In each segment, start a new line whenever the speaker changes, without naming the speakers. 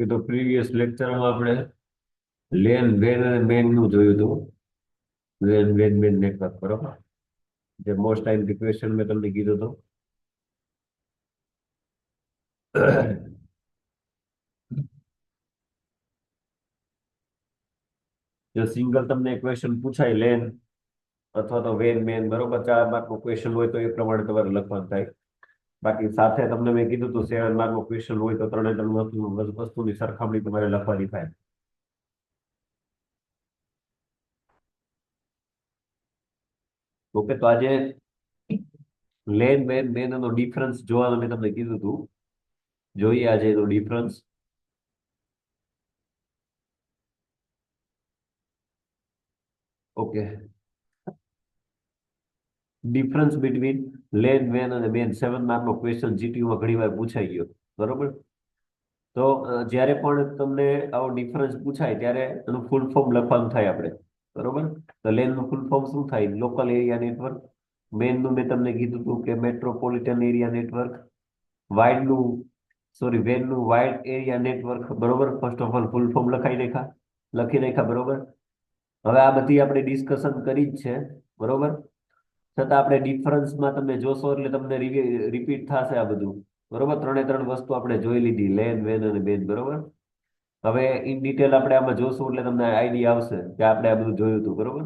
એ તો પ્રીવિયસ લેક્ચરમાં આપણે લેન વેન અને મેન નું જોયું હતું. લેન વેન મેન નેટવર્ક બરોબર, જે મોસ્ટ ટાઈમ ક્વેશ્ચન મેં તમને કીધું હતું. જો સિંગલ તમને ક્વેશ્ચન પૂછાય લેન અથવા તો વેન મેન બરોબર, 4 માર્ક નો ક્વેશ્ચન હોય તો એ પ્રમાણે તમારે લખવાનું થાય. બાકી સાથે તમને મેં કીધું હતું 7 માર્ક નો ક્વેશ્ચન હોય તો ત્રણે ત્રણ વસ્તુની સરખામણી તમારે લખવાની થાય. ઓકે, તો આજે લેન વેન મેન નો ડિફરન્સ જોવાનું મેં તમને કીધું હતું. જોઈએ આજે એનો difference. Okay, difference between LAN વેન અને મેન 7 માર્ક નો ક્વેશ્ચન જીટીયુમાં ઘણી વાર પૂછાઈ ગયો બરોબર. તો જ્યારે પણ તમને આવો ડિફરન્સ પૂછાય ત્યારે એનું ફૂલ ફોર્મ લખવાનું થાય આપણે બરોબર. તો લેન નું ફૂલ ફોર્મ શું થાય? Local area network. મેન નું મેં તમને કીધું હતું કે મેટ્રોપોલિટન એરિયા નેટવર્ક. વાઇડ નું સોરી વેન નું વાઇડ એરિયા નેટવર્ક બરોબર. First of all full form લખી નાખ્યા બરોબર. હવે આ બધી આપણે ડિસ્કશન કરી જ છે બરોબર. છતાં આપણે ડિફરન્સમાં તમે જોશો એટલે તમને રિપીટ થશે આ બધું બરોબર. ત્રણે ત્રણ વસ્તુ આપણે જોઈ લીધી, લેન વેન અને બેન બરોબર. હવે ઇન ડિટેલ આપણે આમાં જોશું એટલે તમને આઈડિયા આવશે કે આપણે આ બધું જોયું હતું બરોબર.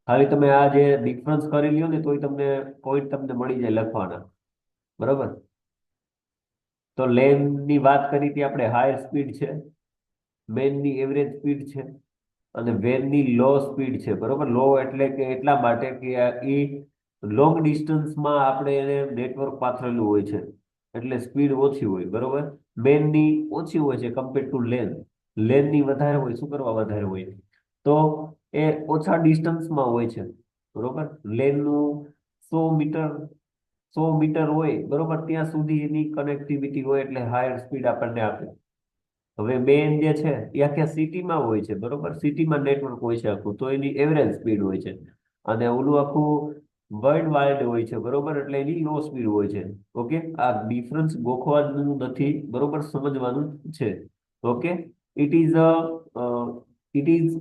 ખાલી તમે આ જે ડિફરન્સ કરી લ્યો ને તોય તમને પોઈન્ટ તમને મળી જાય લખવાના બરોબર. તો લેન ની વાત કરી હતી આપણે, હાયર સ્પીડ છે. મેન ની એવરેજ સ્પીડ છે. અને વેન ની લો સ્પીડ છે બરોબર. લો એટલે કે એટલા માટે કે એ લોંગ ડિસ્ટન્સમાં આપણે એને નેટવર્ક પાથરેલું હોય છે એટલે સ્પીડ ઓછી હોય બરોબર. મેન ની ઓછી હોય છે કમ્પેર ટુ લેન. લેન ની વધારે હોય. શું કરવા વધારે હોય? તો એ ઓછા ડિસ્ટન્સમાં હોય છે બરોબર. લેન નું 100 મીટર 100 મીટર હોય બરોબર, ત્યાં સુધી એની કનેક્ટિવિટી હોય એટલે હાયર સ્પીડ આપણને આપે. હવે મેન જે છે એ આખા સિટીમાં હોય છે બરોબર. સિટીમાં નેટવર્ક હોય છે આખું, તો એની એવરેજ સ્પીડ હોય છે. અને ઓલું આખું વર્લ્ડ વાઇડ હોય છે બરોબર, એટલે એની લો સ્પીડ હોય છે. ઓકે, આ ડિફરન્સ ગોખવાનું નથી બરોબર, સમજવાનું છે. Okay, it is it is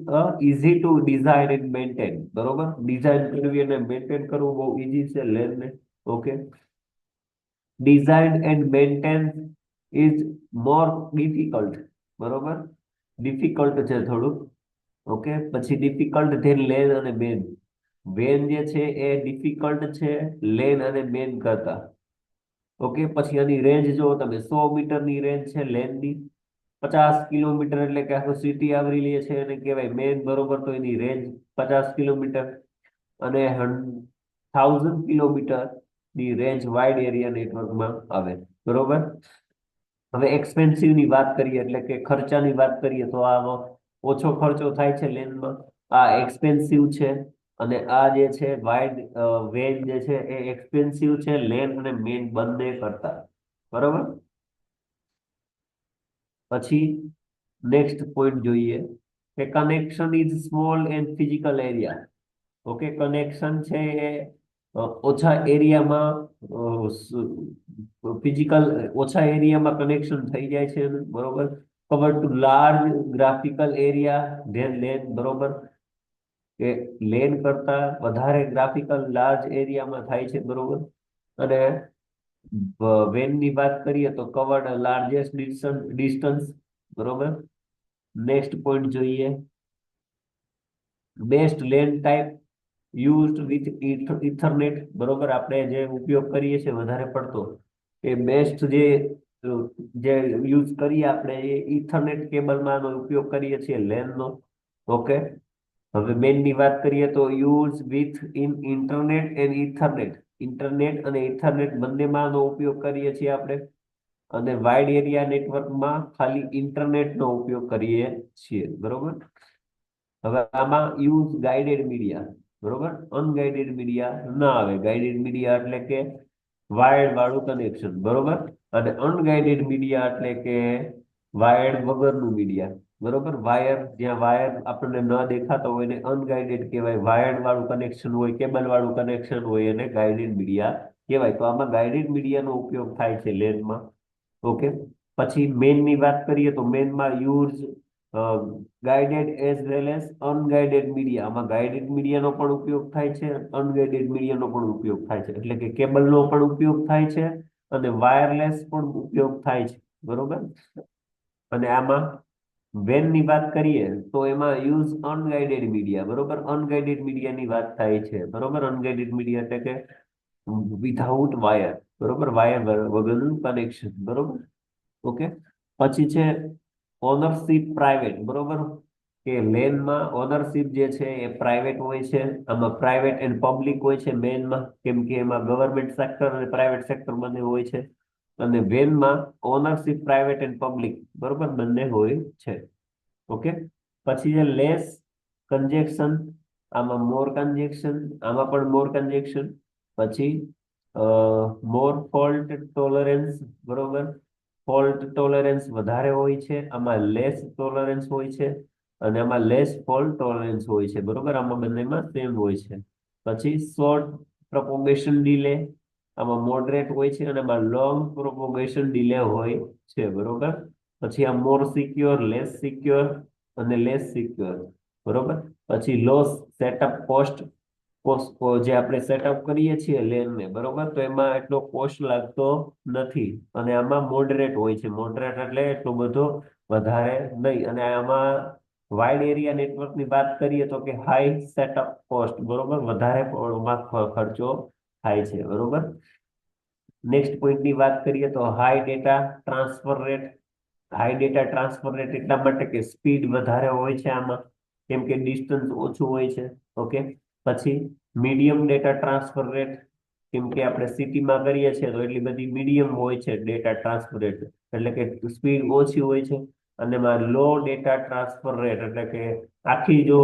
easy to design and maintain બરોબર. ડિઝાઇન કરવી અને મેન્ટેન કરવું બહુ ઇઝી છે લેન ને. Okay, design and maintain is more difficult બરોબર. ડિફિકલ્ટ છે થોડુંક. ઓકે, પછી ડિફિકલ્ટ ધેન લેન અને મેન. વેન જે છે એ ડિફિકલ્ટ છે લેન અને મેન કરતા. ઓકે, પછી આની રેન્જ જો તમે 100 મીટરની રેન્જ છે લેનની. 50 કિલોમીટર એટલે કે આખું સિટી આવરી લે છે એને કહેવાય મેન બરોબર. તો એની રેન્જ 50 કિલોમીટર. અને 1000 કિલોમીટર ની રેન્જ વાઇડ એરિયા નેટવર્કમાં આવે બરોબર. હવે એક્સપેન્સિવ ની વાત કરીએ એટલે કે ખર્ચાની વાત કરીએ તો આ ઓછો ખર્ચો થાય છે લેનમાં, આ એક્સપેન્સિવ છે. અને આ જે છે વાઇડ વેન જે છે એ એક્સપેન્સિવ છે લેન અને મેન બંને કરતા બરોબર. પછી નેક્સ્ટ પોઈન્ટ જોઈએ કે connection is small and physical area. Okay, connection છે એ ઓછા એરિયામાં ફિઝિકલ ઓછા એરિયામાં કનેક્શન થઈ જાય છે બરોબર. Cover to large graphical area than LAN બરોબર. કે લેન કરતા વધારે ગ્રાફિકલ લાર્જ એરિયામાં થાય છે બરોબર. અને વેન ની વાત કરીએ તો કવર્ડ લાર્જેસ્ટ ડિસ્ટન્સ બરોબર. નેક્સ્ટ પોઈન્ટ જોઈએ, best LAN type used with Ethernet બરોબર. આપણે જે ઉપયોગ કરીએ છીએ વધારે પડતો એ બેસ્ટ જે યુઝ કરીએ આપણે એ ઇથરનેટ કેબલમાં આનો ઉપયોગ કરીએ છીએ લેન નો. ઓકે, હવે મેન ની વાત કરીએ તો use with in internet and ethernet. Internet અને ઇથરનેટ બંનેમાં આનો ઉપયોગ કરીએ છીએ આપણે. અને વાઇડ એરિયા નેટવર્કમાં ખાલી ઇન્ટરનેટનો ઉપયોગ કરીએ છીએ બરોબર. હવે આમાં યુઝ ગાઈડેડ મીડિયા બરોબર. અનગાઈડેડ મીડિયા ના આવે. ગાઈડેડ મીડિયા એટલે કે વાયર્ડ વાળું કનેક્શન બરોબર. અને અનગાઈડેડ મીડિયા એટલે કે વાયર્ડ વગરનું મીડિયા બરોબર. વાયર જ્યાં વાયર આપણને ન દેખાતો હોય એને અનગાઈડેડ કહેવાય. વાયર્ડ વાળું કનેક્શન હોય, કેબલ વાળું કનેક્શન હોય એને ગાઈડેડ મીડિયા કહેવાય. તો આમાં ગાઈડેડ મીડિયાનો ઉપયોગ થાય છે લેનમાં. ઓકે, પછી મેનની વાત કરીએ તો મેનમાં use guided as well as unguided media. આમાં ગાઈડેડ મીડિયાનો પણ ઉપયોગ થાય છે, અનગાઈડેડ મીડિયાનો પણ ઉપયોગ થાય છે. એટલે કે કેબલનો પણ ઉપયોગ થાય છે અને વાયરલેસ પણ ઉપયોગ થાય છે. બરોબર. અને આમાં વેનની વાત કરીએ તો એમાં યુઝ અનગાઈડેડ મીડિયા. બરોબર. અનગાઈડેડ મીડિયાની વાત થાય છે. બરોબર. અનગાઈડેડ મીડિયા એટલે કે વિધાઉટ વાયર. બરોબર. વાયર વગરનું કનેક્શન. બરોબર. ઓકે. પછી છે ઓનરશિપ પ્રાઇવેટ. બરોબર. કે લેનમાં ઓનરશિપ જે છે એ પ્રાઇવેટ હોય છે. આમાં પ્રાઇવેટ એન્ડ પબ્લિક હોય છે મેનમાં, કેમ કે એમાં ગવર્મેન્ટ સેક્ટર અને પ્રાઇવેટ સેક્ટર બંને હોય છે. અને વેનમાં ઓનરશિપ પ્રાઇવેટ એન્ડ પબ્લિક બરોબર બંને હોય છે. ઓકે. પછી છે લેસ કન્જેક્શન. આમાં મોર કન્જેક્શન, આમાં પણ મોર કન્જેક્શન. પછી મોર ફોલ્ટ ટોલરન્સ. બરોબર. ફોલ્ટ ટોલરન્સ વધારે હોય છે, આમાં લેસ ટોલરન્સ હોય છે. અને આમાં લેસ ફોલ્ટ ટોલરન્સ હોય છે. બરોબર. આમાં બંનેમાં સેમ હોય છે. પછી શોર્ટ પ્રોપોગેશન ડીલે. આમાં મોડરેટ હોય છે અને આમાં લોંગ પ્રોપોગેશન ડીલે હોય છે. બરોબર. પછી આ મોર સિક્યોર, લેસ સિક્યોર અને લેસ સિક્યોર. બરોબર. પછી લોસ સેટઅપ કોસ્ટ. જે આપણે સેટઅપ કરીએ છીએ લેનને, બરોબર, તો એમાં એટલો કોસ્ટ લાગતો નથી. અને આમાં મોડરેટ હોય છે. મોડરેટ એટલે એટલો બધો વધારે નહીં. અને આમાં વાઇડ એરિયા નેટવર્કની વાત કરીએ તો કે હાઈ સેટઅપ કોસ્ટ. બરોબર. વધારે ખર્ચો થાય છે. બરોબર. નેક્સ્ટ પોઈન્ટની વાત કરીએ તો high data transfer rate. High data transfer rate એટલા માટે કે સ્પીડ વધારે હોય છે આમાં, કેમ કે ડિસ્ટન્સ ઓછું હોય છે. ઓકે. પછી મીડિયમ ડેટા ટ્રાન્સફર રેટ, કેમ કે આપણે સિટીમાં કરીએ છીએ તો એટલી બધી મીડિયમ હોય છે ડેટા ટ્રાન્સફર રેટ, એટલે કે સ્પીડ ઓછી હોય છે. અને એમાં લો ડેટા ટ્રાન્સફર રેટ એટલે કે આખી જો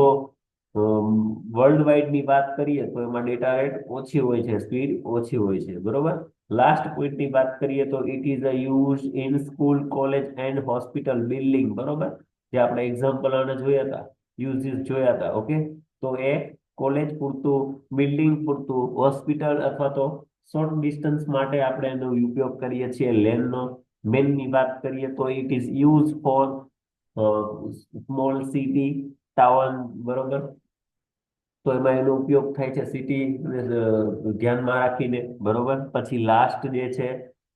વર્લ્ડ વાઇડ ની વાત કરીએ તો એમાં ડેટા રેટ ઓછી હોય છે, સ્પીડ ઓછી હોય છે. બરોબર. લાસ્ટ પોઈન્ટ ની વાત કરીએ તો it is a use in school, college and hospital building. બરોબર. જે આપણે એક્ઝામ્પલ આને જોયા હતા, યુઝીસ જોયા હતા. ઓકે. તો એ કોલેજ પૂરતું, બિલ્ડિંગ પૂરતું, હોસ્પિટલ અથવા તો શોર્ટ ડિસ્ટન્સ માટે આપણે એનો ઉપયોગ કરીએ છીએ લેનનો. મેનની વાત કરીએ તો it is use for small city, town. બરોબર. તો એમાં એનો ઉપયોગ થાય છે સિટી ધ્યાનમાં રાખીને. બરોબર. પછી લાસ્ટ જે છે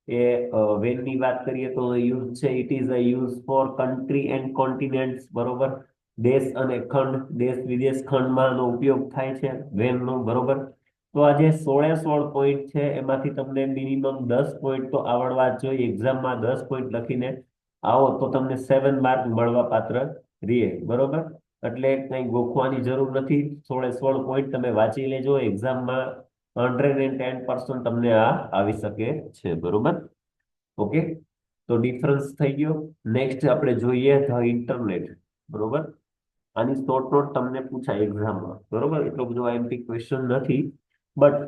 એ વેનની વાત કરીએ તો યુઝ છે it is a use for country and કોન્ટિનેન્ટ્સ. બરોબર. દેશ અને ખંડ, દેશ વિદેશ ખંડમાં એનો ઉપયોગ થાય છે વેનનો. બરોબર. તો આ જે 16 પોઈન્ટ છે એમાંથી તમને મિનિમમ 10 પોઈન્ટ તો આવડવા જ જોઈએ. એક્ઝામમાં 10 પોઈન્ટ લખીને આવો તો તમને 7 માર્ક મળવા પાત્ર રહે. બરોબર. એટલે કઈ ગોખવાની જરૂર નથી. 16 પોઈન્ટ તમે વાંચી લેજો. એક્ઝામમાં 110% તમને આ આવી શકે છે. બરોબર. ઓકે. તો ડિફરન્સ થઈ ગયો. નેક્સ્ટ આપણે જોઈએ ધ ઇન્ટરનેટ. બરોબર. આની શોર્ટ નોટ તમને પૂછાય એક્ઝામમાં. બરોબર. એટલો બધો આઈએમપી ક્વેશ્ચન નથી, બટ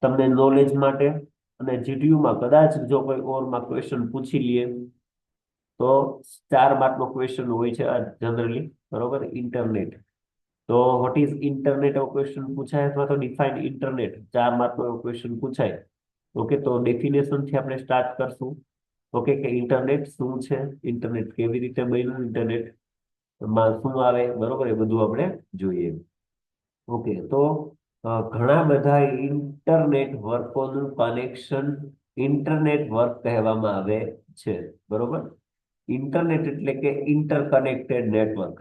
તમને નોલેજ માટે. અને જીટીયુમાં કદાચ જો કોઈ ઓરમાં ક્વેશ્ચન પૂછી લઈએ તો 4 માર્કનો ક્વેશ્ચન હોય છે આ જનરલી. બરોબર. ઇન્ટરનેટ. તો વોટ ઇઝ ઇન્ટરનેટ એવો ક્વેશ્ચન પૂછાય, અથવા તો ડિફાઇન ઇન્ટરનેટ 4 માર્કનો એવો ક્વેશ્ચન પૂછાય. ઓકે. તો ડેફિનેશન થી આપણે સ્ટાર્ટ કરશું. ઓકે. કે ઇન્ટરનેટ શું છે, ઇન્ટરનેટ કેવી રીતે બન્યું, ઇન્ટરનેટ માં શું આવે. બરોબર. એ બધું આપણે જોઈએ. ઓકે. તો ઘણા બધા ઇન્ટરનેટ વર્કોનું કનેક્શન ઇન્ટરનેટ વર્ક કહેવામાં આવે છે. બરોબર. ઇન્ટરનેટ એટલે કે interconnected network.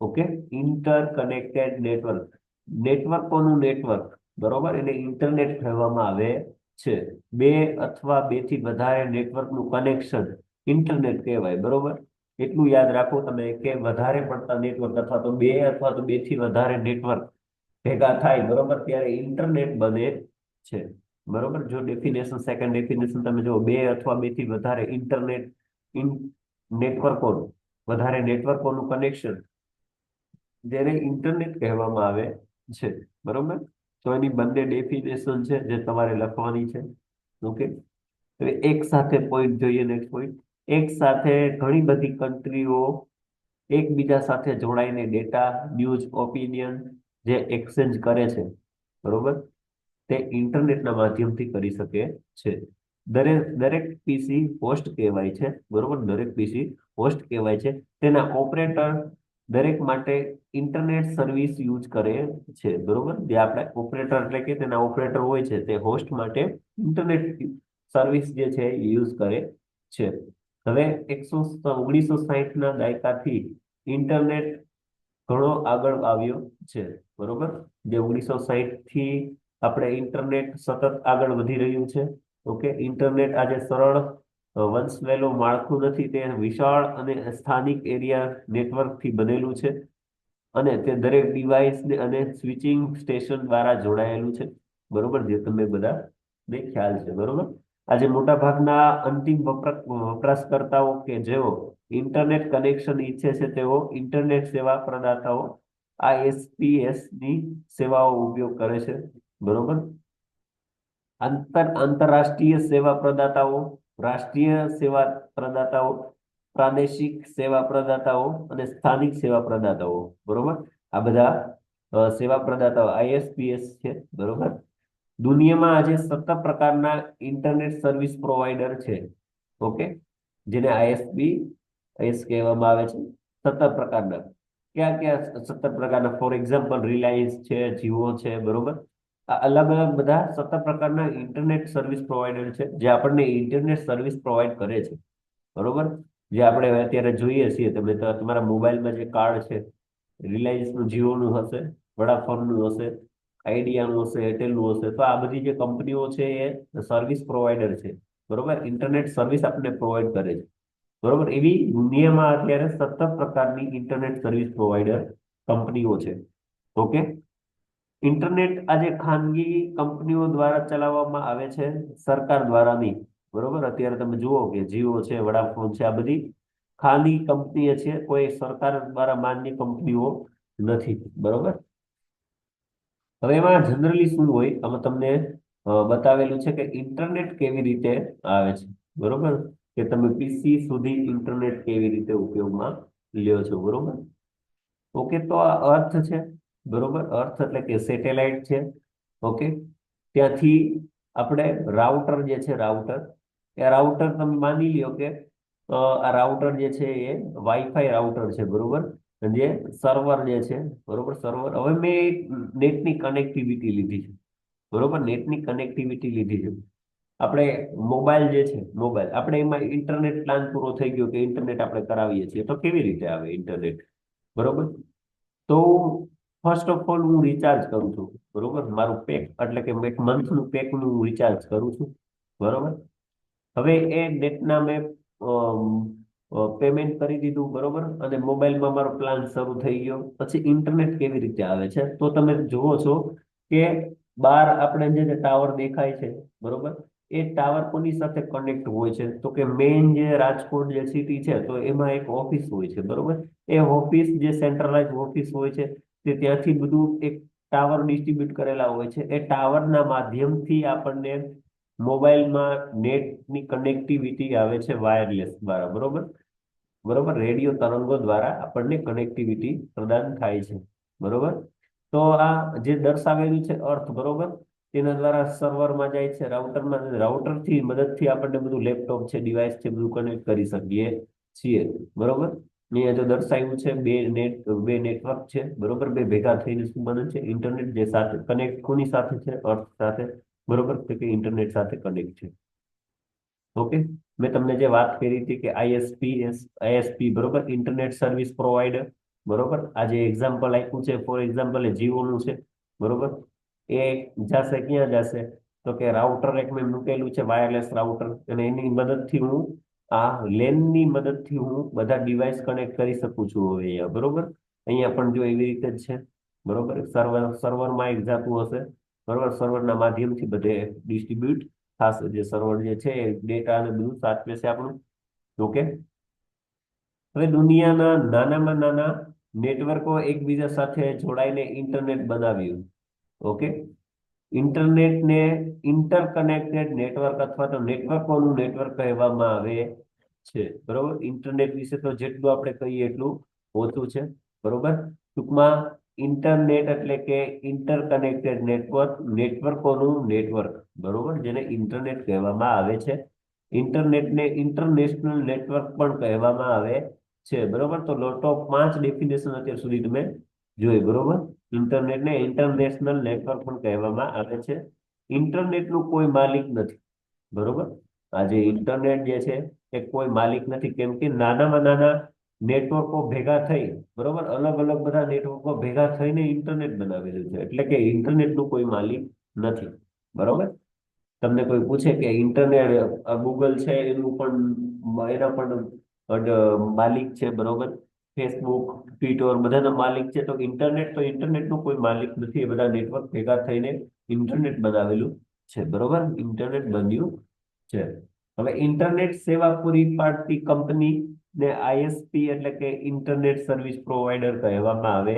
Okay. Interconnected network, નેટવર્કોનું નેટવર્ક. બરોબર. એને ઇન્ટરનેટ કહેવામાં આવે છે. બે અથવા બેથી વધારે નેટવર્કનું કનેક્શન ઇન્ટરનેટ કહેવાય. બરોબર. એટલું યાદ રાખો તમે કે વધારે પડતા નેટવર્ક અથવા તો બે અથવા તો બેથી વધારે નેટવર્ક ભેગા થાય, બરોબર, ત્યારે ઇન્ટરનેટ બને છે. બરોબર. જો ડેફિનેશન, સેકન્ડ ડેફિનેશન તમે જો, બે અથવા બેથી વધારે ઇન્ટરનેટ નેટવર્કોનું, વધારે નેટવર્કોનું કનેક્શન, જેને ઇન્ટરનેટ કહેવામાં આવે છે. બરોબર. તો એની બંને ડેફિનેશન છે જે તમારે લખવાની છે. ઓકે. હવે એક સાથે પોઈન્ટ જોઈએ. Next point. એક સાથે ઘણી બધી કન્ટ્રીઓ એકબીજા સાથે જોડાઈને ડેટા, ન્યૂઝ, ઓપિનિયન જે એક્સચેન્જ કરે છે, બરોબર, તે ઇન્ટરનેટના માધ્યમથી કરી શકે છે. દરેક દરેક પીસી હોસ્ટ કહેવાય છે, બરોબર? દરેક પીસી હોસ્ટ કહેવાય છે. તેના ઓપરેટર દરેક માટે ઇન્ટરનેટ સર્વિસ યુઝ કરે છે, બરોબર? જે આપણે ઓપરેટર એટલે કે તેના ઓપરેટર હોય છે તે હોસ્ટ માટે ઇન્ટરનેટ સર્વિસ જે છે યુઝ કરે છે. હવે 1960 ના દાયકાથી ઇન્ટરનેટ ઘણો આગળ આવ્યો છે, બરોબર? જે 1960 થી આપણે ઇન્ટરનેટ સતત આગળ વધી રહ્યું છે. ઓકે, ઇન્ટરનેટ આજે સરળ વંશવેલો માળખું નથી, તે વિશાળ અને સ્થાનિક એરિયા નેટવર્ક થી બનેલું છે. અને તે દરેક ડિવાઇસ અને સ્વિચિંગ સ્ટેશન દ્વારા જોડાયેલું છે, બરોબર? જે તમે બધા ને ખ્યાલ છે, બરોબર? આજે મોટા ભાગના અંતિમ વપરાશકર્તાઓ કે જેઓ ઇન્ટરનેટ કનેક્શન ઈચ્છે છે તેઓ ઇન્ટરનેટ સેવા પ્રદાતાઓ આઈએસપીએસ ની સેવાઓ ઉપયોગ કરે છે, બરોબર? આંતરરાષ્ટ્રીય સેવા પ્રદાતાઓ, રાષ્ટ્રીય સેવા પ્રદાતાઓ, પ્રાદેશિક સેવા પ્રદાતાઓ અને સ્થાનિક સેવા પ્રદાતાઓ, બરોબર? આ બધા સેવા પ્રદાતાઓ આઈએસપીએસ છે, બરોબર? દુનિયામાં આજે 17 પ્રકારના ઇન્ટરનેટ સર્વિસ પ્રોવાઈડર છે. ઓકે, જેને આઈએસપી એસ કહેવામાં આવે છે. 17 પ્રકારના. ક્યાં ક્યાં 17 પ્રકારના? ફોર એક્ઝામ્પલ રિલાયન્સ છે, જીઓ છે, બરોબર? આ અલગ અલગ બધા 17 પ્રકારના ઇન્ટરનેટ સર્વિસ પ્રોવાઈડર છે જે આપણને ઇન્ટરનેટ સર્વિસ પ્રોવાઈડ કરે છે, બરોબર? જે આપણે અત્યારે જોઈએ છીએ, તમે તમારા મોબાઈલમાં જે કાર્ડ છે, રિલાયન્સ નું, જીઓ નું હશે, વડાફોન નું હશે, આઈડિયા નું હશે, એરટેલ નું હશે. તો આ બધી જે કંપનીઓ છે એ સર્વિસ પ્રોવાઈડર છે, બરોબર? ઇન્ટરનેટ સર્વિસ આપણને પ્રોવાઈડ કરે છે, બરોબર? એવી દુનિયામાં અત્યારે 17 પ્રકારની ઇન્ટરનેટ સર્વિસ પ્રોવાઈડર કંપનીઓ છે. ઓકે, ઇન્ટરનેટ આજે ખાનગી કંપનીઓ દ્વારા ચલાવવામાં આવે છે, સરકાર દ્વારા નહીં, બરોબર? અત્યારે તમે જુઓ કે જીઓ છે, વડાફોન છે, આ બધી ખાનગી કંપનીઓ છે, કોઈ સરકાર દ્વારા માન્ય કંપનીઓ નથી, બરોબર? હવે એમાં જનરલી શું હોય, આમાં તમને બતાવેલું છે કે ઇન્ટરનેટ કેવી રીતે આવે છે, બરોબર? કે તમે પીસી સુધી ઇન્ટરનેટ કેવી રીતે ઉપયોગમાં લ્યો છો, બરોબર? ઓકે, તો આ અર્થ છે, બરોબર? અર્થ એટલે કે સેટેલાઇટ છે. ઓકે, ત્યાંથી આપણે રાઉટર જે છે, રાઉટર, એ રાઉટર તમે માની લ્યો કે આ રાઉટર જે છે એ વાઈફાઈ રાઉટર છે, બરોબર? જે સર્વર જે છે, બરોબર? સર્વર, હવે મેં નેટની કનેક્ટિવિટી લીધી છે, બરોબર? નેટની કનેક્ટિવિટી લીધી છે. આપણે મોબાઈલ જે છે, મોબાઈલ આપણે એમાં ઇન્ટરનેટ પ્લાન પૂરો થઈ ગયો કે ઇન્ટરનેટ આપણે કરાવીએ છીએ, તો કેવી રીતે આવે ઇન્ટરનેટ, બરોબર? તો ફર્સ્ટ ઓફ ઓલ હું રિચાર્જ કરું છું, બરોબર? મારું પેક એટલે કે એક મંથનું પેક હું રિચાર્જ કરું છું, બરોબર? હવે એ નેટના મેં પેમેન્ટ કરી દીધું, બરોબર? અને મોબાઈલમાં મારો પ્લાન શરૂ થઈ ગયો. પછી ઇન્ટરનેટ કેવી રીતે આવે છે, તો તમે જુઓ છો કે બહાર આપણે જે ટાવર દેખાય છે, બરોબર? એ ટાવર કોની સાથે કનેક્ટ હોય છે, તો કે મેઇન જે રાજકોટ જે સિટી છે, તો એમાં એક ઓફિસ હોય છે, બરોબર? એ ઓફિસ જે સેન્ટ્રલાઇઝ ઓફિસ હોય છે, તે ત્યાંથી બધું એક ટાવર ડિસ્ટ્રીબ્યુટ કરેલા હોય છે. એ ટાવરના માધ્યમથી આપણને મોબાઈલમાં નેટની કનેક્ટિવિટી આવે છે વાયરલેસ દ્વારા, બરોબર? બરોબર, રેડિયો તરંગો દ્વારા આપણને કનેક્ટિવિટી પ્રદાન થાય છે, બરોબર? તો આ જે દર્શાવેલું છે અર્થ, બરોબર, તેના દ્વારા સર્વરમાં જાય છે, રાઉટરમાં, રાઉટર થી મદદથી આપણને બધું લેપટોપ છે, ડિવાઇસ છે, બધું કનેક્ટ કરી શકીએ છીએ, બરોબર? અહીંયા જો દર્શાવ્યું છે બે નેટવર્ક છે, બરોબર? બે ભેગા થઈને શું બને છે? ઇન્ટરનેટ, જે સાથે કનેક્ટ કોની સાથે છે? અર્થ સાથે, બરોબર? તો કે ઇન્ટરનેટ સાથે કનેક્ટ છે. ઓકે, મેં તમને જે વાત કરી હતી કે આઈએસપી, બરોબર, ઇન્ટરનેટ સર્વિસ પ્રોવાઈડર, બરોબર? આ જે એક્ઝામ્પલ આપ્યું છે, ફોર એક્ઝામ્પલ એ જીઓ નું છે, બરોબર? એ જશે ક્યાં જશે? તો કે રાઉટર એક મેં મૂકેલું છે, વાયરલેસ રાઉટર, અને એની મદદથી હું આ લેનની મદદથી હું બધા ડિવાઇસ કનેક્ટ કરી શકું છું હવે અહીંયા, બરોબર? અહીંયા પણ જો એવી રીતે જ છે, બરોબર? સર્વરમાં એક જાતું હશે, બરોબર? સર્વરના માધ્યમથી બધે ડિસ્ટ્રીબ્યુટ થશે, જે સર્વર જે છે એ ડેટા અને બધું સાચવે છે આપણું. ઓકે, હવે દુનિયાના નાનામાં નાના નેટવર્કો એકબીજા સાથે જોડાઈને ઇન્ટરનેટ બનાવ્યું. ઓકે, ઇન્ટરનેટને ઇન્ટરકનેક્ટેડ નેટવર્ક અથવા તો નેટવર્કોનું નેટવર્ક કહેવામાં આવે છે, બરોબર? ઇન્ટરનેટ વિશે તો જેટલું આપણે કહીએ એટલું ઓછું છે, બરોબર? ટૂંકમાં ઇન્ટરનેટ એટલે કે ઇન્ટરકનેક્ટેડ નેટવર્ક, નેટવર્કોનું નેટવર્ક, બરોબર, જેને ઇન્ટરનેટ કહેવામાં આવે છે. ઇન્ટરનેટને ઇન્ટરનેશનલ નેટવર્ક પણ કહેવામાં આવે છે, બરોબર. તો ટોપ 5 ડેફિનેશન અત્યાર સુધી તમે જોઈ, બરોબર. ઇન્ટરનેટને ઇન્ટરનેશનલ નેટવર્ક પણ કહેવામાં આવે છે. ઇન્ટરનેટનું કોઈ માલિક નથી, બરોબર. આ જે ઇન્ટરનેટ જે છે એ કોઈ માલિક નથી, કેમ કે નાનામાં નાના નેટવર્કો ભેગા થઈ, બરોબર, અલગ અલગ બધા નેટવર્કો ભેગા થઈને ઇન્ટરનેટ બનાવેલું છે, એટલે કે ઇન્ટરનેટનું કોઈ માલિક નથી, બરોબર. તમને કોઈ પૂછે કે ઇન્ટરનેટ ગૂગલ છે એનું પણ એના પણ માલિક છે, બરોબર. ફેસબુક, ટ્વિટર બધાના માલિક છે. તો ઇન્ટરનેટનું કોઈ માલિક નથી, એ બધા નેટવર્ક ભેગા થઈને ઇન્ટરનેટ બનાવેલું છે, બરોબર. ઇન્ટરનેટ બન્યું છે. હવે ઇન્ટરનેટ સેવા પૂરી પાડતી કંપની ને આઈએસપી એટલે કે ઇન્ટરનેટ સર્વિસ પ્રોવાઈડર કહેવામાં આવે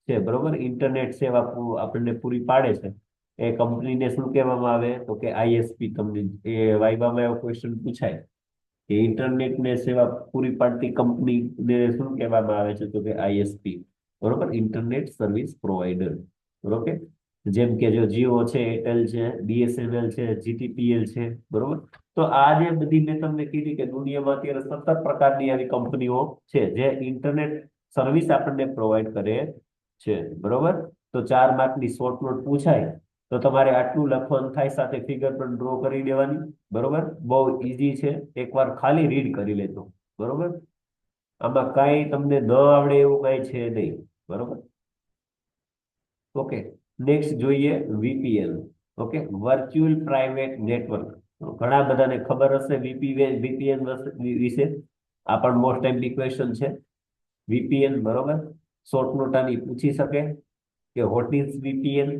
છે, બરોબર. ઇન્ટરનેટ સેવા આપણને પૂરી પાડે છે એ કંપનીને શું કહેવામાં આવે? તો કે આઈએસપી. તમને એ વાઇવામાં એવો ક્વેશ્ચન પૂછાય કે ઇન્ટરનેટ ને સેવા પૂરી પાડતી કંપનીને શું કહેવામાં આવે છે? તો કે આઈએસપી, બરોબર, ઇન્ટરનેટ સર્વિસ પ્રોવાઈડર. ઓકે. જેમ કે જો જીઓ છે, એરટેલ છે, બીએસએનએલ છે, જીટીપીએલ છે, બરોબર. તો આ જે બધી મેં તમને કીધી કે દુનિયામાં અત્યારે 17 પ્રકારની આવી કંપનીઓ છે જે ઇન્ટરનેટ સર્વિસ આપણને પ્રોવાઈડ કરે છે, બરોબર. તો 4 માર્કની શોર્ટ નોટ પૂછાય તો તમારે આટલું લખવાનું થાય, સાથે ફિગર પણ ડ્રો કરી દેવાની, બરોબર. બહુ ઈઝી છે, એકવાર ખાલી રીડ કરી લેજો, બરોબર. આમાં કાંઈ તમને ન આવડે એવું કાંઈ છે નહીં, બરોબર. ઓકે. નેક્સ્ટ જોઈએ VPN. Okay, virtual private network. ઘણા બધાને ખબર હશે વીપીએન વિશે. આ પણ મોસ્ટ ટાઈમલી ક્વેશ્ચન છે. વીપીએન, બરોબર. શોર્ટ નોટ આની પૂછી શકે કે વોટ ઇઝ વીપીએન.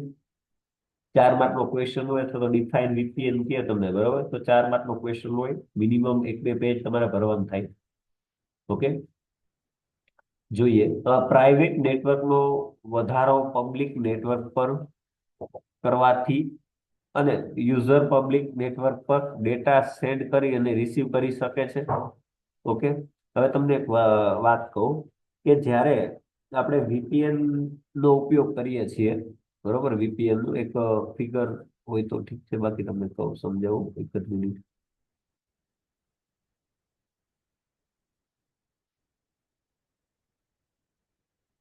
4 માર્કનો ક્વેશ્ચન હોય અથવા તો ડિફાઇન વીપીએન કે તમને, બરોબર. તો 4 માર્કનો ક્વેશ્ચન હોય, મિનિમમ 1-2 પેજ તમારે ભરવાનું થાય. ઓકે. જોઈએ પ્રાઇવેટ નેટવર્કનો વધારો પબ્લિક નેટવર્ક પર કરવાથી અને યુઝર પબ્લિક નેટવર્ક પર ડેટા સેન્ડ કરી અને રિસીવ કરી શકે છે. ઓકે. હવે તમને એક વાત કહું કે જ્યારે આપણે વીપીએન નો ઉપયોગ કરીએ છીએ, બરોબર, વીપીએન નું એક ફિગર હોય તો ઠીક છે, બાકી તમને કહું, સમજાવું, એક જ મિનિટ.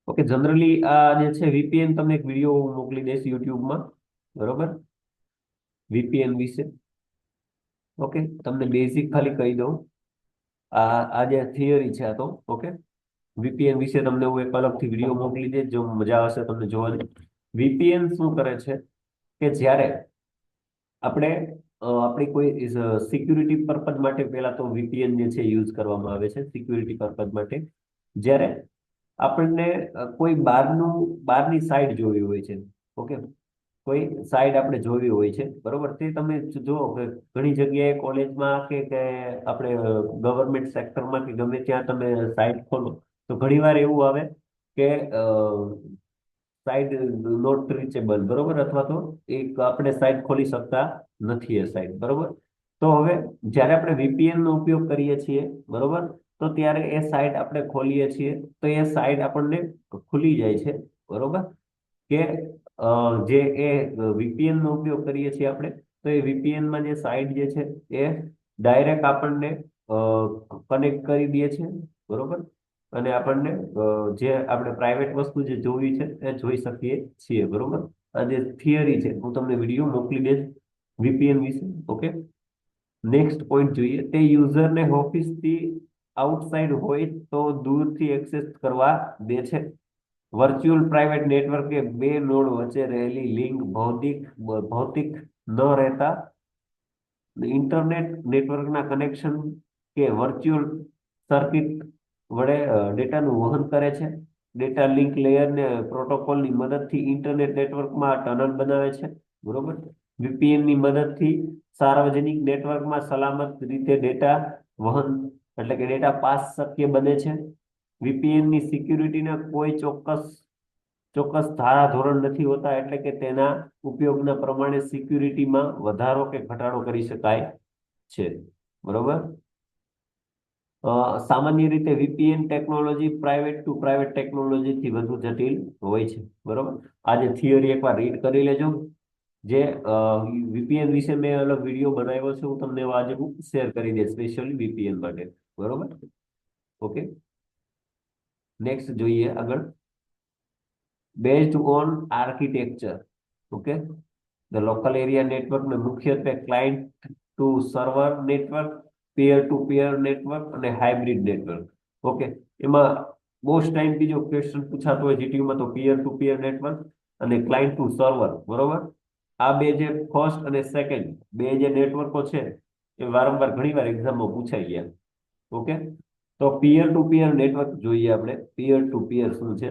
ઓકે. જનરલી આ જે છે વીપીએન, તમને એક વિડીયો મોકલી દઈશ યુટ્યુબમાં, બરોબર, વીપીએન વિશે. ઓકે. તમને બેઝિક ખાલી કહી દઉં. આ જે થિયરી છે આ તો, ઓકે. વીપીએન વિશે તમને હું એક અલગથી વિડીયો મોકલી દઈશ, જો મજા આવશે તમને જોવાની. વીપીએન શું કરે છે કે જ્યારે આપણે આપણી કોઈ સિક્યુરિટી પર્પઝ માટે પહેલા તો વીપીએન જે છે યુઝ કરવામાં આવે છે સિક્યુરિટી પર્પઝ માટે. જ્યારે આપણને કોઈ બહારની સાઇટ જોવી હોય છે, ઓકે, કોઈ સાઇટ આપણે જોવી હોય છે, બરોબર. તે તમે જુઓ કે ઘણી જગ્યાએ કોલેજમાં કે આપણે ગવર્મેન્ટ સેક્ટરમાં કે ગમે ત્યાં તમે સાઇટ ખોલો તો ઘણી વાર એવું આવે કે સાઇટ નોટ રીચેબલ, બરોબર, અથવા તો એક આપણે સાઇટ ખોલી શકતા નથી એ સાઇટ, બરોબર. તો હવે જ્યારે આપણે વીપીએન નો ઉપયોગ કરીએ છીએ, બરોબર, તો ત્યારે એ સાઇટ આપણે ખોલીએ છીએ તો એ સાઇટ આપણને ખુલી જાય છે, બરોબર. કે જે એ વીપીએન નો ઉપયોગ કરીએ છીએ આપણે, તો એ વીપીએન માં જે સાઇટ જે છે એ ડાયરેક્ટ આપણને કનેક્ટ કરી દે છે, બરોબર. અને આપણને જે આપણે પ્રાઇવેટ વસ્તુ જે જોવી છે એ જોઈ શકીએ છીએ, બરોબર. આ જે થિયરી છે હું તમને વિડીયો મોકલી દઈશ વીપીએન વિશે. ઓકે. નેક્સ્ટ પોઈન્ટ જોઈએ. તે યુઝરને ઓફિસથી આઉટસાઇડ હોય તો દૂરથી એક્સેસ કરવા દે છે. વર્ચ્યુઅલ પ્રાઇવેટ નેટવર્ક એ બે નોડ વચ્ચે રહેલી લિંક ભૌતિક ન રહેતા ઇન્ટરનેટ નેટવર્કના કનેક્શન કે વર્ચ્યુઅલ સર્કિટ વડે ડેટાનું વહન કરે છે. ડેટા લિંક લેયરને પ્રોટોકોલની મદદથી ઇન્ટરનેટ નેટવર્કમાં ટનલ બનાવે છે, બરોબર. વીપીએન ની મદદથી સાર્વજનિક નેટવર્કમાં સલામત રીતે ડેટા વહન એટલે કે ડેટા પાસ શક્ય બને છે. વીપીએન ની સિક્યુરિટીના કોઈ ચોક્કસ ધારા ધોરણ નથી હોતા, એટલે કે તેના ઉપયોગના પ્રમાણે સિક્યુરિટીમાં વધારો કે ઘટાડો કરી શકાય છે, બરોબર. સામાન્ય રીતે VPN technology private to private technology થી વધુ જટિલ હોય છે, બરોબર. આજે થિયરી એકવાર રીડ કરી લેજો. જે વીપીએન વિશે મેં અલગ વિડીયો બનાવ્યો છે, હું તમને આજે હું શેર કરી દઈશ સ્પેશિયલી વીપીએન માટે, બરોબર. ઓકે, નેક્સ્ટ જોઈએ આગળ. Based on architecture, okay. The local area network ને મુખ્યત્વે client to server network, peer to peer network અને હાઇબ્રિડ નેટવર્ક. ઓકે, એમાં મોસ્ટ ટાઈમ બીજો ક્વેશ્ચન પૂછાતો હોય જીટીયુ માં તો પીયર ટુ પીયર નેટવર્ક અને ક્લાયન્ટ ટુ સર્વર, બરોબર. આ બે જે ફર્સ્ટ અને સેકન્ડ બે જે નેટવર્કો છે એ વારંવાર ઘણીવાર એક્ઝામમાં પૂછાઈ ગયા. ઓકે, તો પીયર ટુ પીયર નેટવર્ક જોઈએ આપણે. પીયર ટુ પીયર શું છે?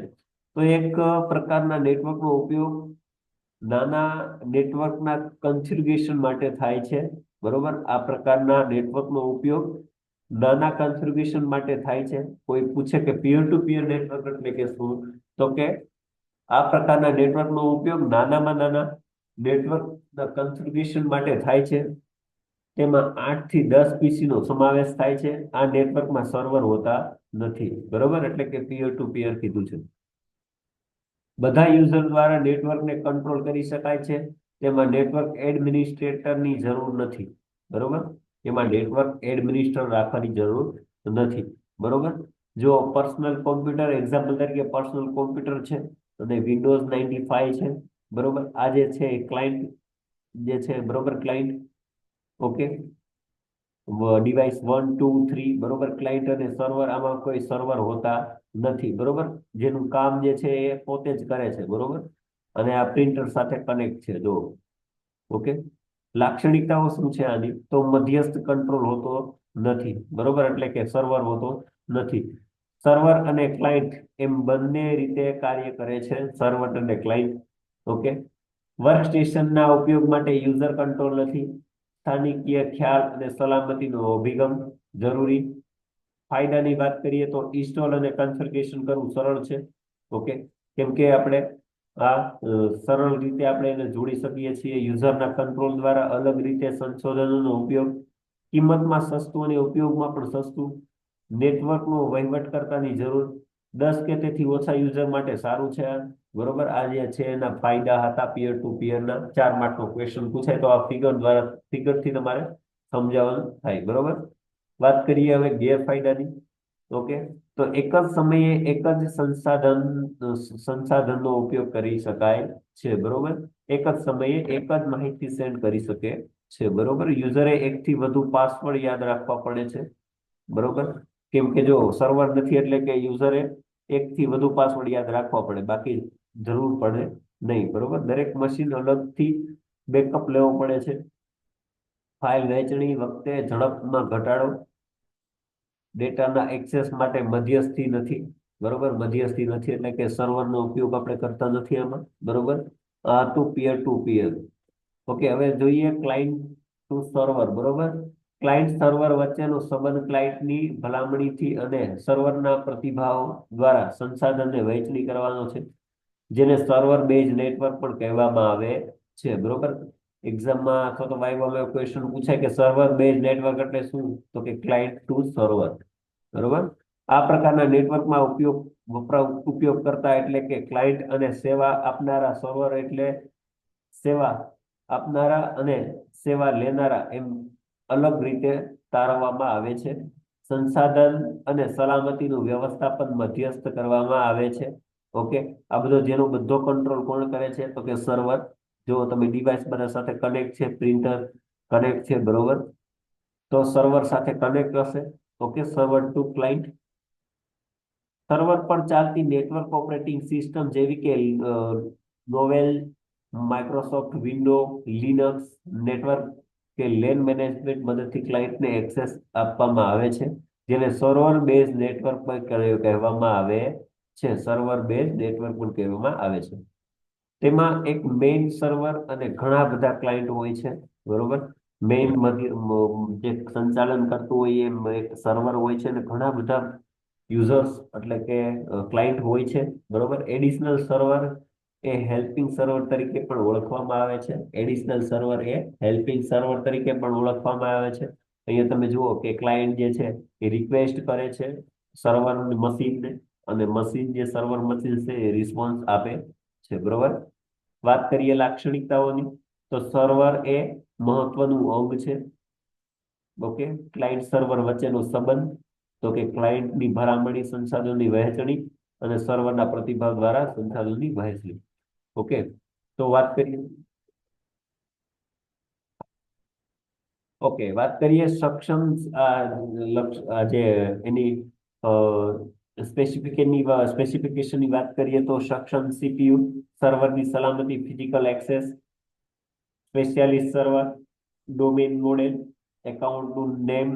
તો એક પ્રકારના નેટવર્કનો ઉપયોગ નાના નેટવર્કના કન્ફિગ્યુરેશન માટે થાય છે, બરોબર. આ પ્રકારના નેટવર્કનો ઉપયોગ નાના કન્ફિગ્યુરેશન માટે થાય છે. કોઈ પૂછે કે પીયર ટુ પીયર નેટવર્ક એટલે કે શું, તો કે આ પ્રકારના નેટવર્કનો ઉપયોગ નાનામાં નાના નેટવર્કના કન્ફિગ્યુરેશન માટે થાય છે. તેમાં 8 થી 10 પીસી નો સમાવેશ થાય છે. આ નેટવર્કમાં સર્વર હોતા નથી, બરોબર. એટલે કે પીયર ટુ પીયર કીધું છે. બધા યુઝર દ્વારા નેટવર્કને કંટ્રોલ કરી શકાય છે. તેમાં નેટવર્ક એડમિનિસ્ટ્રેટરની જરૂર નથી, બરોબર. એમાં નેટવર્ક એડમિનિસ્ટ્રેટર રાખવાની જરૂર નથી, બરોબર. જો પર્સનલ કોમ્પ્યુટર એક્ઝામ્પલ તરીકે પર્સનલ કોમ્પ્યુટર છે અને વિન્ડોઝ 95 છે, બરોબર. આ જે છે ક્લાયન્ટ જે છે, બરોબર, ક્લાયન્ટ. ઓકે, ડિવાઇસ 1 2 3, બરોબર. ક્લાયન્ટ અને સર્વર, આમાં કોઈ સર્વર હોતા નથી, બરોબર. જેનું કામ જે છે એ પોતે જ કરે છે, બરોબર. અને આ પ્રિન્ટર સાથે કનેક્ટ છે, જો. ઓકે, લાક્ષણિકતાઓ શું છે આની? તો મધ્યસ્થ કંટ્રોલ હોતો નથી, બરોબર. એટલે કે સર્વર હોતો નથી. સર્વર અને ક્લાયન્ટ એમ બંને રીતે કાર્ય કરે છે, સર્વર અને ક્લાયન્ટ. ઓકે, વર્કસ્ટેશનના ઉપયોગ માટે યુઝર કંટ્રોલ નથી. સ્થાનિકીય ખ્યાલ અને સલામતીનો અભિગમ જરૂરી. ફાયદાની વાત કરીએ તો ઇન્સ્ટોલ અને કન્ફિગરેશન કરવું સરળ છે. ઓકે, કેમ કે આપણે આ સરળ રીતે આપણે એને જોડી શકીએ છીએ. યુઝરના કંટ્રોલ દ્વારા અલગ રીતે સંશોધનોનો ઉપયોગ, કિંમતમાં સસ્તું અને ઉપયોગમાં પણ સસ્તું. નેટવર્કનો વહીવટકર્તાની જરૂર, 10 કે તેથી ઓછા યુઝર માટે સારું છે આ, બરોબર. આ જે છે એના ફાયદા હતા પીયર ટુ પીયર ના. 4 માર્કનો ક્વેશ્ચન પૂછાય તો આ ફિગર દ્વારા ફિગરથી તમારે સમજાવવાનું થાય, બરોબર. વાત કરીએ હવે ગેરફાયદાની. ઓકે, તો એક જ સમયે એક જ સંસાધનનો ઉપયોગ કરી શકાય છે, બરોબર. એક જ સમયે એક જ માહિતી સેન્ડ કરી શકે છે, બરોબર. યુઝરે એકથી વધુ પાસવર્ડ યાદ રાખવા પડે છે, બરોબર. કેમ કે જો સર્વર નથી એટલે કે યુઝરે એકથી વધુ પાસવર્ડ યાદ રાખવા પડે, બાકી જરૂર પડે નહીં, બરોબર. દરેક મશીન અલગથી બેકઅપ લેવો પડે છે. ફાઇલ વહેંચણી વખતે ઝડપમાં ઘટાડો. ડેટાના એક્સેસ માટે મધ્યસ્થી નથી, બરોબર. મધ્યસ્થી નથી એટલે કે સર્વરનો ઉપયોગ આપણે કરતા નથી આમાં, બરોબર. To peer to peer. Okay, હવે જોઈએ ક્લાયન્ટ ટુ સર્વર, બરોબર. ક્લાયન્ટ સર્વર વચ્ચેનો સંબંધ ક્લાયન્ટની ભલામણીથી અને સર્વરના પ્રતિભાવ દ્વારા સંસાધનને વહેંચણી કરવાનો છે, જેને સર્વર બેઝ નેટવર્ક પણ કહેવામાં આવે છે, બરોબર. એક્ઝામમાં અથવા તો વાઇવામાં ક્વેશ્ચન પૂછાય કે સર્વર બેઝ નેટવર્ક એટલે શું, તો કે ક્લાયન્ટ ટુ સર્વર, બરોબર. આ પ્રકારના નેટવર્કમાં ઉપયોગ કરતા એટલે કે ક્લાયન્ટ અને સેવા આપનારા, સર્વર એટલે સેવા આપનારા અને સેવા લેનારા એમ અલગ રીતે તારવવામાં આવે છે. સંસાધન અને સલામતીનું વ્યવસ્થાપન મધ્યસ્થ કરવામાં આવે છે. ઓકે, આ બધો જેનો બધો કંટ્રોલ કોણ કરે છે, તો કે સર્વર. જો તમે ડિવાઇસ બધા સાથે કનેક્ટ છે, પ્રિન્ટર કનેક્ટ છે, બરોબર, તો સર્વર સાથે કનેક્ટ હશે. Okay, server to client. Server પર ચાલતી નેટવર્ક ઓપરેટિંગ સિસ્ટમ જેવી કે Novell, Microsoft window, Linux network કે લેન મેનેજમેન્ટ મદદથી ક્લાયન્ટને એક્સેસ આપવામાં આવે છે, જેને સર્વર બેઝ નેટવર્ક પણ કહેવામાં આવે છે. સર્વર બેઝ નેટવર્ક પણ કહેવામાં આવે છે. તેમાં એક મેઇન સર્વર અને ઘણા બધા ક્લાયન્ટ હોય છે, બરોબર. મેઇન જે સંચાલન કરતું હોય એ એક સર્વર હોય છે અને ઘણા બધા યુઝર્સ એટલે કે ક્લાયન્ટ હોય છે, બરોબર. એડિશનલ સર્વર એ હેલ્પિંગ સર્વર તરીકે પણ ઓળખવામાં આવે છે. એડિશનલ સર્વર એ હેલ્પિંગ સર્વર તરીકે પણ ઓળખવામાં આવે છે. અહીંયા તમે જુઓ કે ક્લાયન્ટ જે છે એ રિક્વેસ્ટ કરે છે સર્વર મશીનને, અને મશીન જે સર્વર મશીન છે એ રિસ્પોન્સ આપે છે, બરોબર. વાત કરીએ લાક્ષણિકતાઓની, તો સર્વર એ મહત્વનું અંગ છે. ઓકે, ક્લાયન્ટ સર્વર વચ્ચેનો સંબંધ, તો કે ક્લાયન્ટની ભલામણી, સંસાધનોની વહેંચણી અને સર્વરના પ્રતિભાવ દ્વારા સંસાધનોની વહેંચણી. ઓકે, તો વાત કરીએ. ઓકે, વાત કરીએ સક્ષમ જે એની સ્પેસિફિકેશનની વાત કરીએ તો સક્ષમ સીપીયુ, સર્વરની સલામતી, physical access, specialist server, domain model, એકાઉન્ટનું નેમ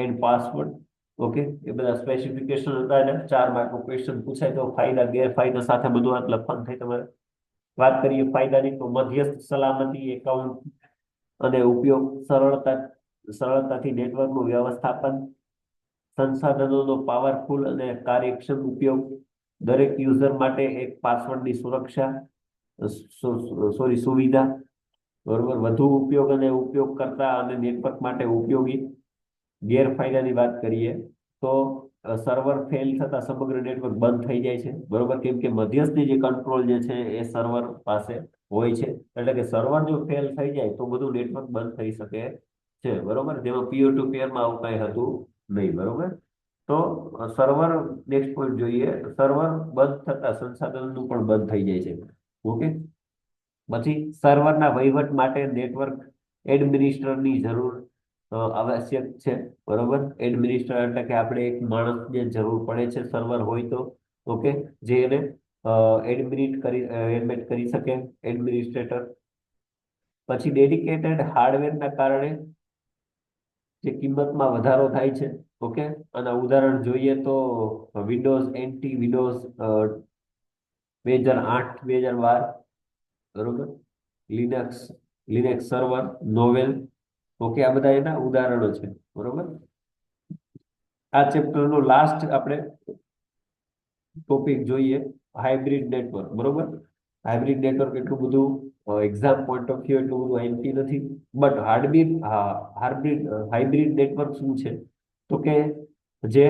એન્ડ પાસવર્ડ. ઓકે, એ બધા સ્પેસિફિકેશન હતા. એને 4 માર્કનો ક્વેશ્ચન પૂછાય તો ફાયદા ગેરફાયદા સાથે બધું આ લખવાનું થાય તમારે. વાત કરીએ ફાયદાની, તો મધ્યસ્થ સલામતી, એકાઉન્ટ અને ઉપયોગ, સરળતાથી નેટવર્કનું વ્યવસ્થાપન, સંસાધનોનો પાવરફુલ અને કાર્યક્ષમ ઉપયોગ, દરેક યુઝર માટે એક પાસવર્ડની સુરક્ષા, સોરી સુવિધા, બરોબર, વધુ ઉપયોગ અને ઉપયોગ કરતા અને નેટવર્ક માટે ઉપયોગી. ગેરફાયદાની વાત કરીએ તો સર્વર ફેલ થતા સમગ્ર નેટવર્ક બંધ થઈ જાય છે, બરોબર, કેમ કે મધ્યસ્થી જે કંટ્રોલ જે છે એ સર્વર પાસે હોય છે. એટલે કે સર્વર જો ફેલ થઈ જાય તો બધું નેટવર્ક બંધ થઈ શકે છે, બરોબર, જેમાં પીયર ટુ પીયરમાં આવું કઈ હતું નહીં, બરોબર. તો સર્વર, નેક્સ્ટ પોઈન્ટ જોઈએ, સર્વર બંધ થતા સંસાધનનું પણ બંધ થઈ જાય છે. ઓકે, પછી સર્વરના વહીવટ માટે નેટવર્ક એડમિનિસ્ટ્રેટરની જરૂર આવશ્યક છે, બરોબર. એડમિનિસ્ટ્રેટર એટલે કે આપણે એક માણસની જરૂર પડે છે સર્વર હોય તો. ઓકે, જે એને એડમિટ કરી શકે, એડમિનિસ્ટ્રેટર. પછી ડેડિકેટેડ હાર્ડવેરના કારણે જે કિંમતમાં વધારો થાય છે. ઓકે, અને ઉદાહરણ જોઈએ તો વિન્ડોઝ એનટી, વિન્ડોઝ 2008, 2012, બરોબર, Linux, Linux server, novel. Okay, આ બધા એના ઉદાહરણો છે, બરોબર. આ ચેપ્ટરનો લાસ્ટ આપણે ટોપિક જોઈએ, હાઇબ્રિડ નેટવર્ક, બરોબર. હાઇબ્રિડ નેટવર્ક એટલું બધું એક્ઝામ પોઈન્ટ ઓફ વ્યૂ એટલું બધું એમપી નથી, બટ હાઇબ્રિડ નેટવર્ક શું છે, તો કે જે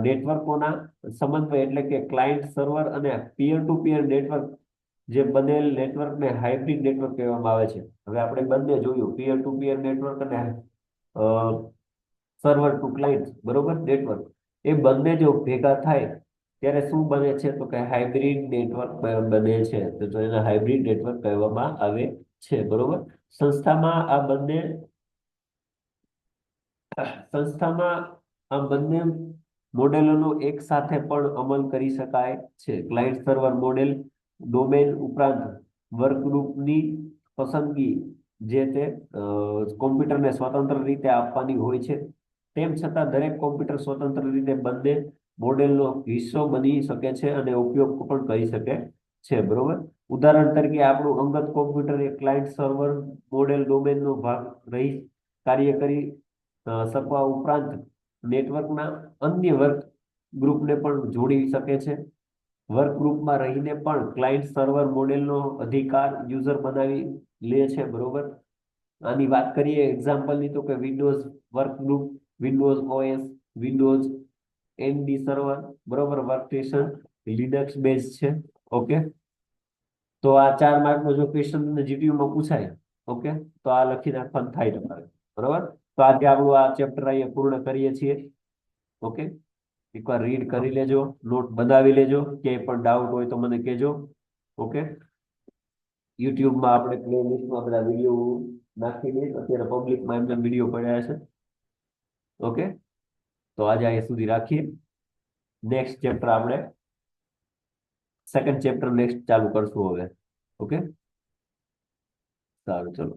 નેટવર્કોના સમન્વય, એટલે કે ક્લાયન્ટ સર્વર અને પીયર ટુ પીયર નેટવર્ક, જે બનેલ નેટવર્કને હાઇબ્રિડ નેટવર્ક કહેવામાં આવે છે. હવે આપણે બંને જોયું, પીયર ટુ પીયર નેટવર્ક અને સર્વર ટુ ક્લાયન્ટ, બરોબર, નેટવર્ક. એ બંને જો ભેગા થાય ત્યારે શું બને છે, તો કે હાઇબ્રિડ નેટવર્ક બને છે. તો એને હાઇબ્રિડ નેટવર્ક કહેવામાં આવે છે, બરોબર. સંસ્થામાં આ બંને સંસ્થામાં આ બંને મોડેલોનો એક સાથે પણ અમલ કરી શકાય છે. ક્લાયન્ટ સર્વર મોડેલ ડોમેન ઉપરાંત વર્કગ્રુપની પસંદગી જે તે કોમ્પ્યુટરને સ્વતંત્ર રીતે આપવાની હોય છે. તેમ છતાં દરેક કોમ્પ્યુટર સ્વતંત્ર રીતે બંને મોડેલનો હિસ્સો બની શકે છે અને ઉપયોગ પણ કરી શકે છે, બરોબર. ઉદાહરણ તરીકે આપણું અંગત કોમ્પ્યુટર એ ક્લાયન્ટ સર્વર મોડેલ ડોમેનનો ભાગ રહી કાર્ય કરી શકવા ઉપરાંત નેટવર્કના અન્ય વર્ક ગ્રુપને પણ જોડી શકે છે. વર્ક ગ્રુપમાં રહીને પણ ક્લાયન્ટ સર્વર મોડેલનો અધિકાર યુઝર બનાવી લે છે, બરોબર. આની વાત કરીએ એક્ઝામ્પલની, તો કે Windows work group, Windows OS, Windows ND server, બરોબર, વર્કસ્ટેશન લિનક્સ બેઝ છે. ઓકે, તો આ 4 માર્કનો જો ક્વેશ્ચન જીટીયુ માં પૂછાય, ઓકે, તો આ લખી નાખવાનું થાય તમારે, બરોબર. તો આજે આપણું આ ચેપ્ટર અહીંયા પૂર્ણ કરીએ છીએ. ઓકે, એકવાર રીડ કરી લેજો, નોટ બનાવી લેજો, ક્યાંય પણ ડાઉટ હોય તો મને કહેજો. ઓકે, યુટ્યુબમાં આપણે પ્લેલિસ્ટમાં બધા વિડીયો નાખી દઈએ, અત્યારે પબ્લિકમાં એમને વિડીયો પડ્યા છે. ઓકે, તો આજે અહીંયા સુધી રાખીએ. નેક્સ્ટ ચેપ્ટર આપણે સેકન્ડ ચેપ્ટર નેક્સ્ટ ચાલુ કરશું હવે. ઓકે, સારું, ચલો.